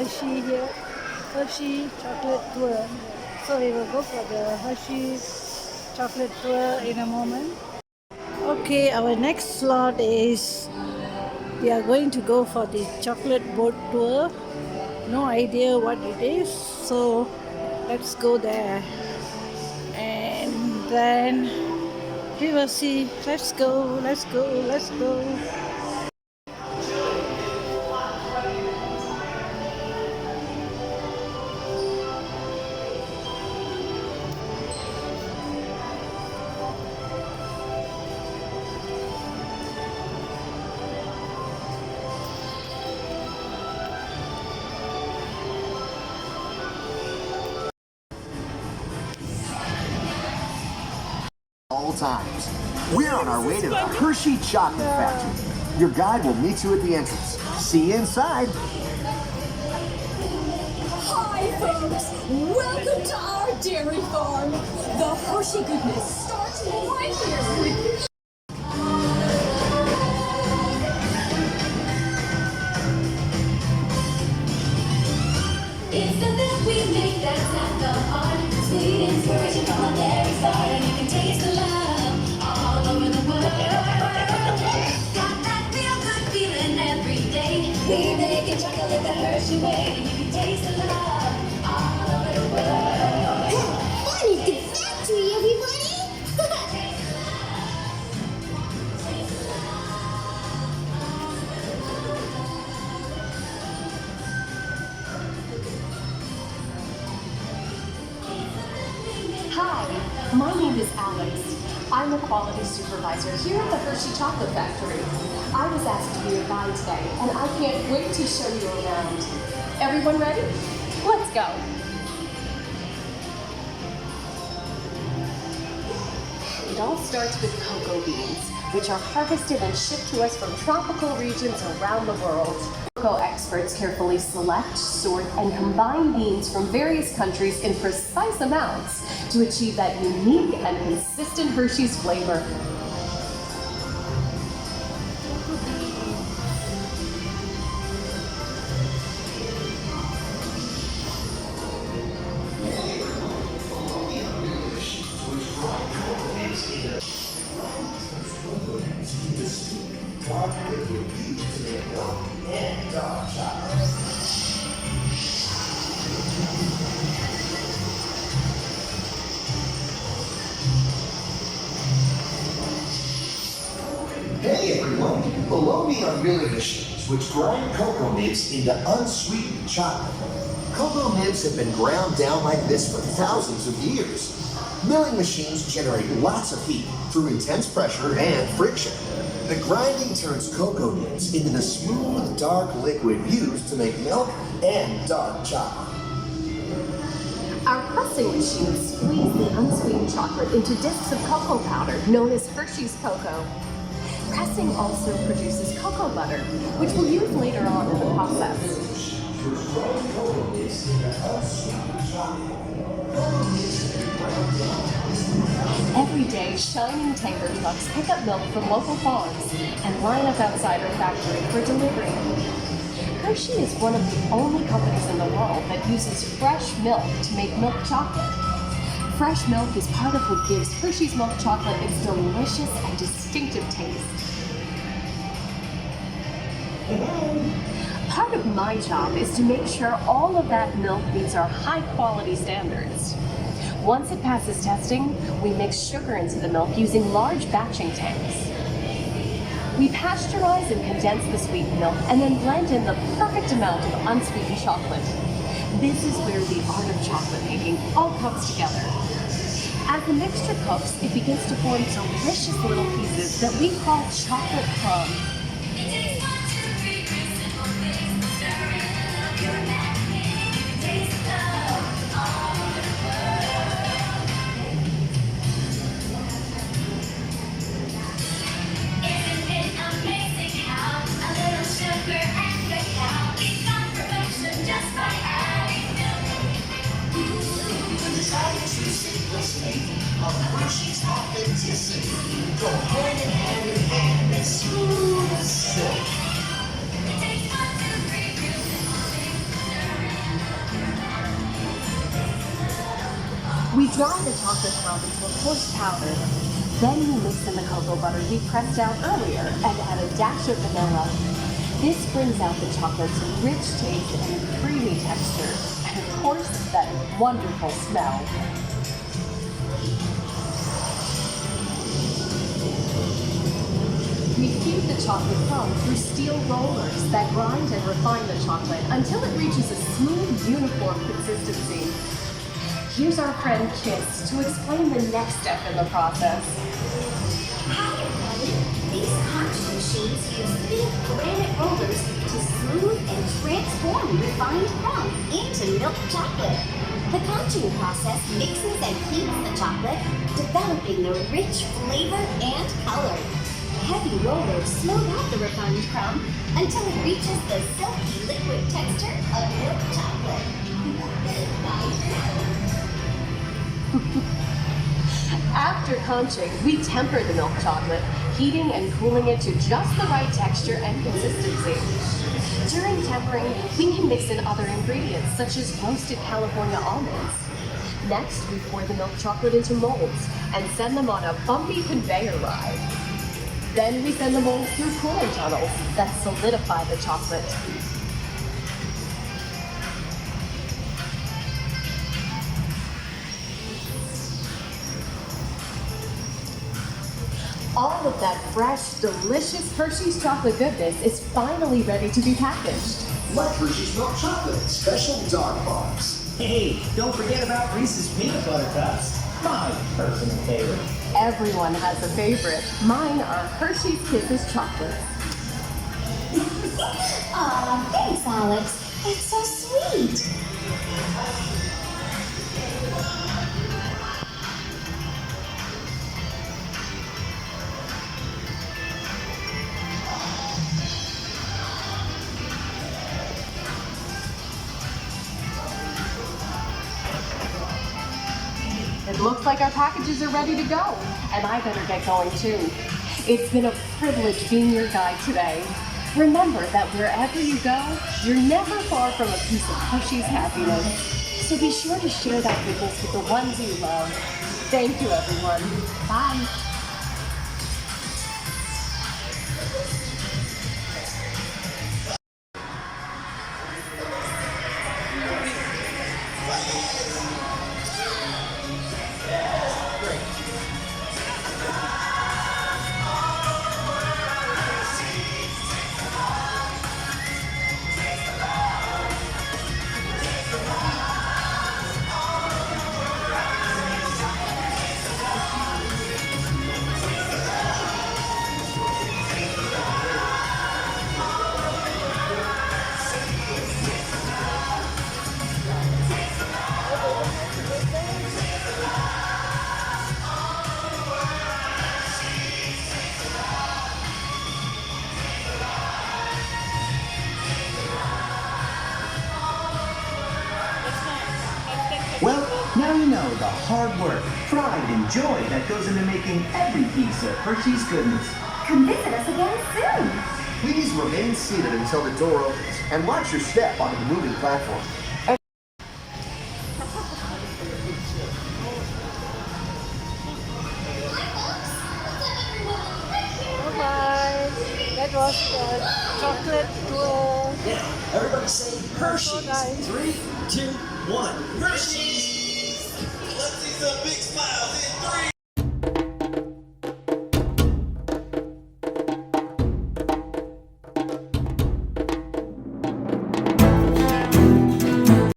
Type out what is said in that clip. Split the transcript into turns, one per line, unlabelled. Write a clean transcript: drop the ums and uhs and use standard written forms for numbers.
Hershey here, Hershey chocolate tour. So we will go for the Hershey's chocolate tour in a moment. Okay, our next slot is we are going to go for the chocolate boat tour. No idea what it is, so let's go there and then we will see. Let's go, let's go, let's go.
All times. We're on our way to the Hershey Chocolate Factory. Your guide will meet you at the entrance. See you inside.
Hi, folks. Welcome to our dairy farm. The Hershey goodness starts right here. It's the milk we make that's at the heart. Sweet inspiration from a dairy start, and you can taste the love all over the world. Got that real good feeling every day. We make it chocolate the Hershey way, and you can taste the love all over the world.
Fun is the factory, everybody!
Hi, my name is Alex. I'm a quality supervisor here at the Hershey Chocolate Factory. I was asked to be your guide today, and I can't wait to show you around. Everyone ready? Let's go. It all starts with cocoa beans, which are harvested and shipped to us from tropical regions around the world. Cocoa experts carefully select, sort, and combine beans from various countries in precise amounts to achieve that unique and consistent Hershey's flavor.
Hey everyone, below me are milling machines which grind cocoa nibs into unsweetened chocolate. Cocoa nibs have been ground down like this for thousands of years. Milling machines generate lots of heat through intense pressure and friction. The grinding turns cocoa nibs into the smooth, dark liquid used to make milk and dark chocolate.
Our pressing machines squeeze the unsweetened chocolate into discs of cocoa powder known as Hershey's cocoa. Pressing also produces cocoa butter, which we'll use later on in the process. Every day, shining tanker trucks pick up milk from local farms and line up outside our factory for delivery. Hershey is one of the only companies in the world that uses fresh milk to make milk chocolate. Fresh milk is part of what gives Hershey's milk chocolate its delicious and distinctive taste. Part of my job is to make sure all of that milk meets our high quality standards. Once it passes testing, we mix sugar into the milk using large batching tanks. We pasteurize and condense the sweetened milk and then blend in the perfect amount of unsweetened chocolate. This is where the art of chocolate making all comes together. As the mixture cooks, it begins to form delicious little pieces that we call chocolate crumb.
Of Hershey's authenticity go hand in hand as smooth as silk.
We dry the chocolate frond into a coarse powder. Then we mix in the cocoa butter we pressed out earlier and add a dash of vanilla. This brings out the chocolate's rich taste and creamy texture, and of course, that wonderful smell. We feed the chocolate foam through steel rollers that grind and refine the chocolate until it reaches a smooth, uniform consistency. Here's our friend Kiss to explain the next step in the process.
Hi, everybody. These crunch machines use big granite rollers to smooth and transform refined crumbs into milk chocolate. The crunching process mixes and heats the chocolate, developing the rich flavor and color. Heavy rollers smooth out the refined crumb until it reaches the silky liquid texture of milk chocolate. Bye for now.
After conching, we temper the milk chocolate, heating and cooling it to just the right texture and consistency. During tempering, we can mix in other ingredients such as roasted California almonds. Next, we pour the milk chocolate into molds and send them on a bumpy conveyor ride. Then we send the molds through cooling tunnels that solidify the chocolate. All of that fresh, delicious Hershey's chocolate goodness is finally ready to be packaged.
Like Hershey's milk chocolate, special dog bars.
Hey, don't forget about Reese's peanut butter cups. My personal favorite.
Everyone has a favorite. Mine are Hershey's Kisses chocolates.
Aw, thanks, Alex. It's so sweet.
It looks like our packages are ready to go, and I better get going too. It's been a privilege being your guide today. Remember that wherever you go, you're never far from a piece of Hershey's happiness. So be sure to share that goodness with the ones you love. Thank you, everyone. Bye.
Well, now you know the hard work, pride, and joy that goes into making every piece of Hershey's goodness.
Come visit us again soon.
Please remain seated until the door opens and watch your step onto the moving platform.
Bye-bye. That was the chocolate tour.
Yeah, everybody say Hershey's.
Nice.
3, 2, 1. Hershey's!
Let's see some big smiles.